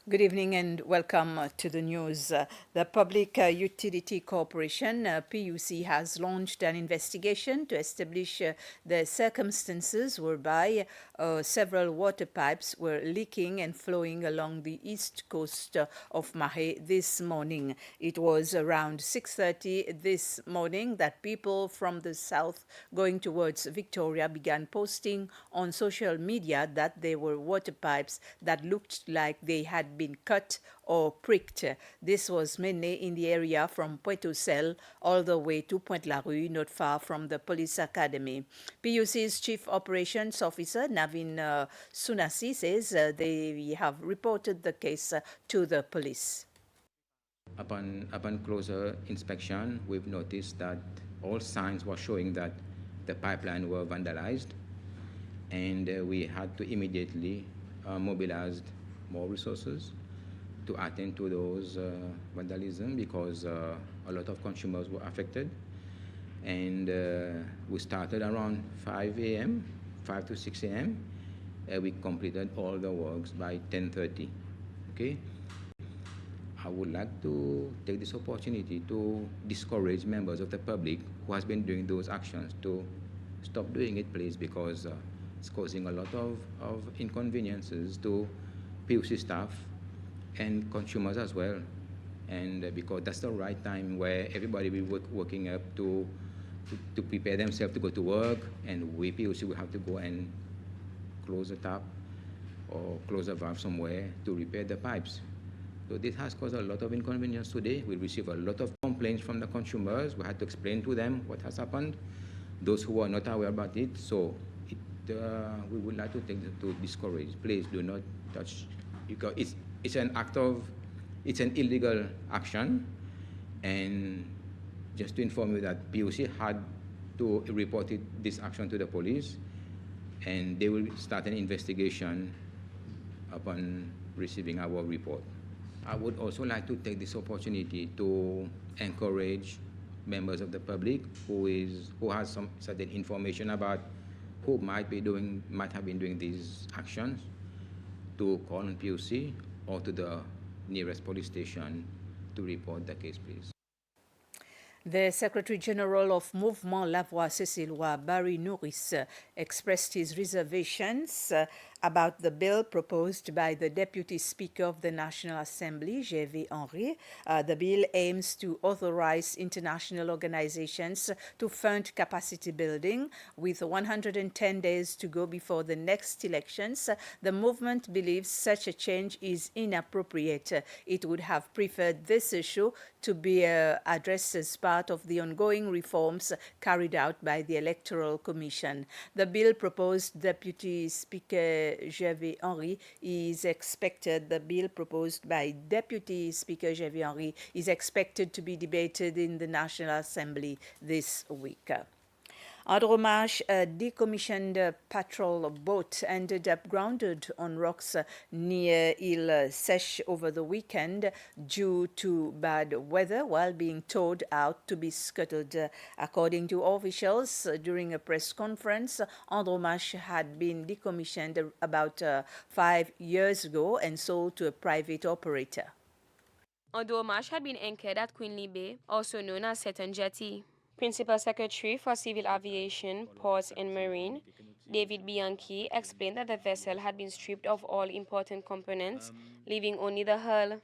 Good evening and welcome to the news. The Public Utility Corporation, PUC, has launched an investigation to establish the circumstances whereby several water pipes were leaking and flowing along the east coast of Mahé this morning. It was around 6:30 this morning that people from the south going towards Victoria began posting on social media that there were water pipes that looked like they had been cut or pricked. This was mainly in the area from Puerto Sel all the way to Pointe la Rue, not far from the police academy. PUC's Chief Operations Officer, Navin Sunasi, says they have reported the case to the police. Upon closer inspection, we've noticed that all signs were showing that the pipeline were vandalized, and we had to immediately mobilize more resources to attend to those vandalism because a lot of consumers were affected. And we started around 5 a.m., 5 to 6 a.m. We completed all the works by 10:30. Okay. I would like to take this opportunity to discourage members of the public who has been doing those actions to stop doing it, please, because it's causing a lot of inconveniences to PUC staff and consumers as well. And because that's the right time where everybody will be working up to prepare themselves to go to work, and we PUC will have to go and close the tap or close the valve somewhere to repair the pipes. So this has caused a lot of inconvenience today. We received a lot of complaints from the consumers. We had to explain to them what has happened, those who are not aware about it. So we would like to take them to discourage. Please do not touch, because it's an illegal action. And just to inform you that PUC had to report this action to the police, and they will start an investigation upon receiving our report. I would also like to take this opportunity to encourage members of the public who has some certain information about who might have been doing these actions to call on PUC or to the nearest police station to report the case, please. The Secretary General of Mouvement La Voix Cécilois, Barry Nouris, expressed his reservations about the bill proposed by the Deputy Speaker of the National Assembly, J.V. Henry. The bill aims to authorize international organizations to fund capacity building. With 110 days to go before the next elections, the movement believes such a change is inappropriate. It would have preferred this issue to be addressed as part of the ongoing reforms carried out by the Electoral Commission. The bill proposed Deputy Speaker J.V. Henry is expected, the bill proposed by Deputy Speaker J.V. Henry is expected to be debated in the National Assembly this week. Andromache, a decommissioned patrol boat, ended up grounded on rocks near Île Sèche over the weekend due to bad weather while being towed out to be scuttled. According to officials, during a press conference, Andromache had been decommissioned about 5 years ago and sold to a private operator. Andromache had been anchored at Queenly Bay, also known as Seton Jetty. Principal Secretary for Civil Aviation, Ports and Marine, David Bianchi, explained that the vessel had been stripped of all important components, leaving only the hull.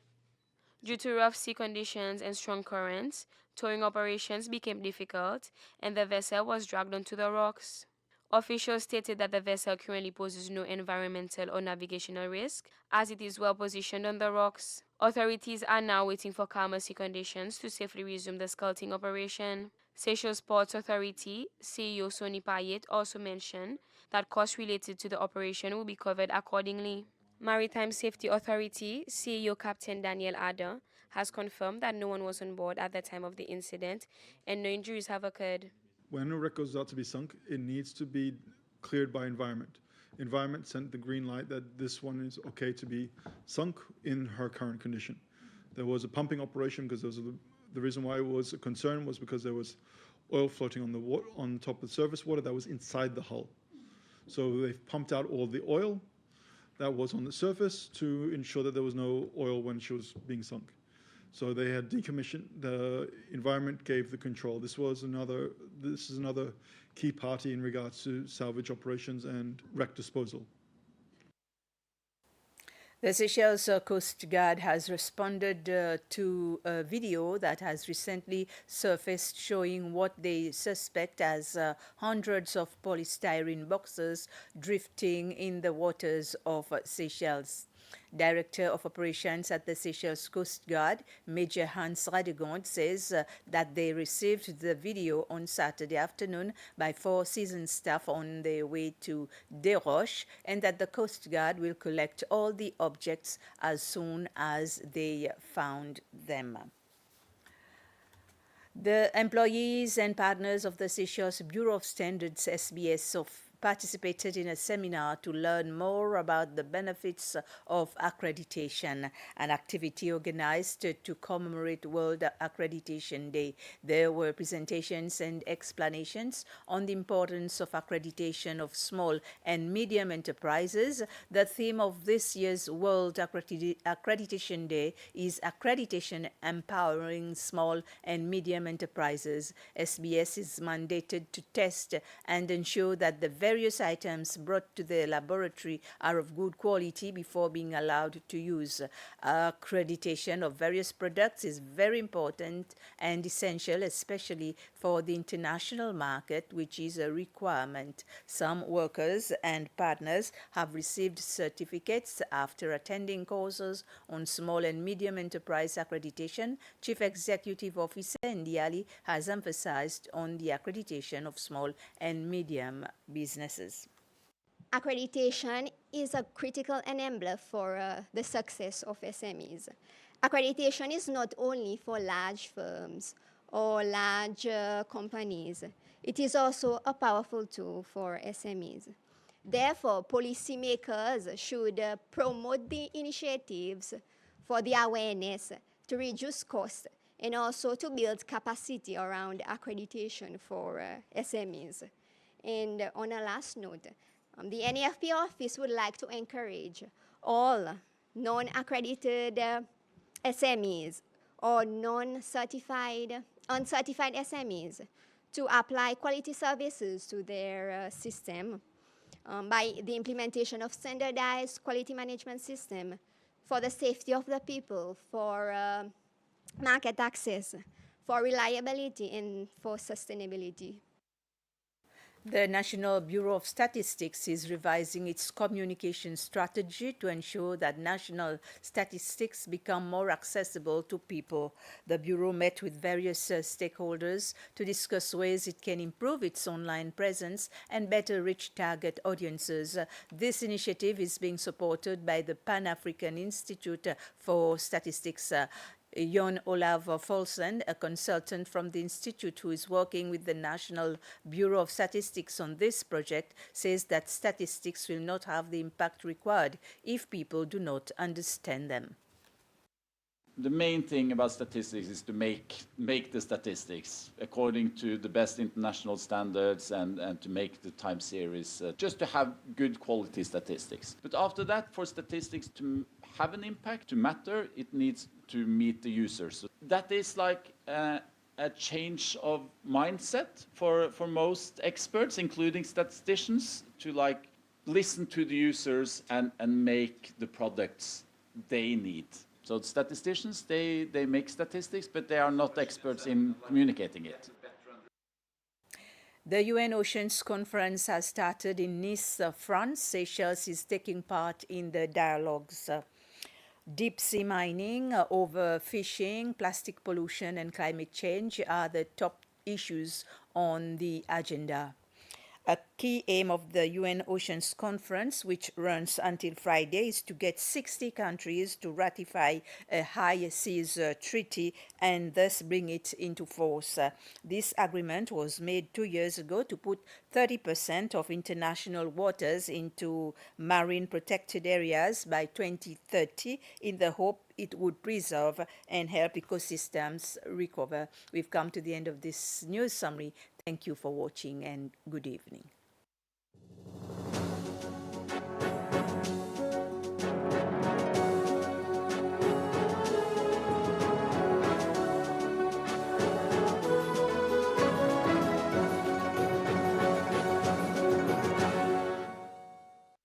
Due to rough sea conditions and strong currents, towing operations became difficult, and the vessel was dragged onto the rocks. Officials stated that the vessel currently poses no environmental or navigational risk, as it is well positioned on the rocks. Authorities are now waiting for calmer sea conditions to safely resume the sculpting operation. Seychelles Ports Authority CEO Sonny Payet also mentioned that costs related to the operation will be covered accordingly. Maritime Safety Authority CEO Captain Daniel Ada has confirmed that no one was on board at the time of the incident and no injuries have occurred. When a wreck goes out to be sunk, it needs to be cleared by environment. Environment sent the green light that this one is okay to be sunk in her current condition. There was a pumping operation because the reason why it was a concern was because there was oil floating on top of the surface water that was inside the hull. So they've pumped out all the oil. that was on the surface to ensure that there was no oil when she was being sunk. So they had decommissioned, the environment gave the control. This is another key party in regards to salvage operations and wreck disposal. The Seychelles Coast Guard has responded to a video that has recently surfaced showing what they suspect as hundreds of polystyrene boxes drifting in the waters of Seychelles. Director of Operations at the Seychelles Coast Guard, Major Hans Radegond, says that they received the video on Saturday afternoon by Four Seasons staff on their way to Desroches, and that the Coast Guard will collect all the objects as soon as they found them. The employees and partners of the Seychelles Bureau of Standards, SBS, participated in a seminar to learn more about the benefits of accreditation, an activity organized to commemorate World Accreditation Day. There were presentations and explanations on the importance of accreditation of small and medium enterprises. The theme of this year's World Accreditation Day is Accreditation Empowering Small and Medium Enterprises. SBS is mandated to test and ensure that the various items brought to the laboratory are of good quality before being allowed to use. Accreditation of various products is very important and essential, especially for the international market, which is a requirement. Some workers and partners have received certificates after attending courses on small and medium enterprise accreditation. Chief Executive Officer Ndiali has emphasized on the accreditation of small and medium businesses. Accreditation is a critical enabler for the success of SMEs. Accreditation is not only for large firms or large companies. It is also a powerful tool for SMEs. Therefore, policymakers should promote the initiatives for the awareness to reduce costs and also to build capacity around accreditation for SMEs. And on a last note, the NAFP office would like to encourage all non-accredited SMEs or uncertified SMEs to apply quality services to their system by the implementation of standardized quality management system for the safety of the people, for market access, for reliability, and for sustainability. The National Bureau of Statistics is revising its communication strategy to ensure that national statistics become more accessible to people. The Bureau met with various stakeholders to discuss ways it can improve its online presence and better reach target audiences. This initiative is being supported by the Pan-African Institute for Statistics. Jon Olav Folsen, a consultant from the Institute who is working with the National Bureau of Statistics on this project, says that statistics will not have the impact required if people do not understand them. The main thing about statistics is to make the statistics according to the best international standards and to make the time series, just to have good quality statistics. But after that, for statistics to have an impact, to matter, it needs to meet the users. So that is like a change of mindset for most experts, including statisticians, to like listen to the users and make the products they need. So statisticians, they make statistics, but they are not experts in communicating it. The UN Oceans Conference has started in Nice, France. Seychelles is taking part in the dialogues. Deep sea mining, overfishing, plastic pollution, and climate change are the top issues on the agenda. A key aim of the UN Oceans Conference, which runs until Friday, is to get 60 countries to ratify a high seas treaty and thus bring it into force. This agreement was made 2 years ago to put 30% of international waters into marine protected areas by 2030 in the hope it would preserve and help ecosystems recover. We've come to the end of this news summary. Thank you for watching and good evening.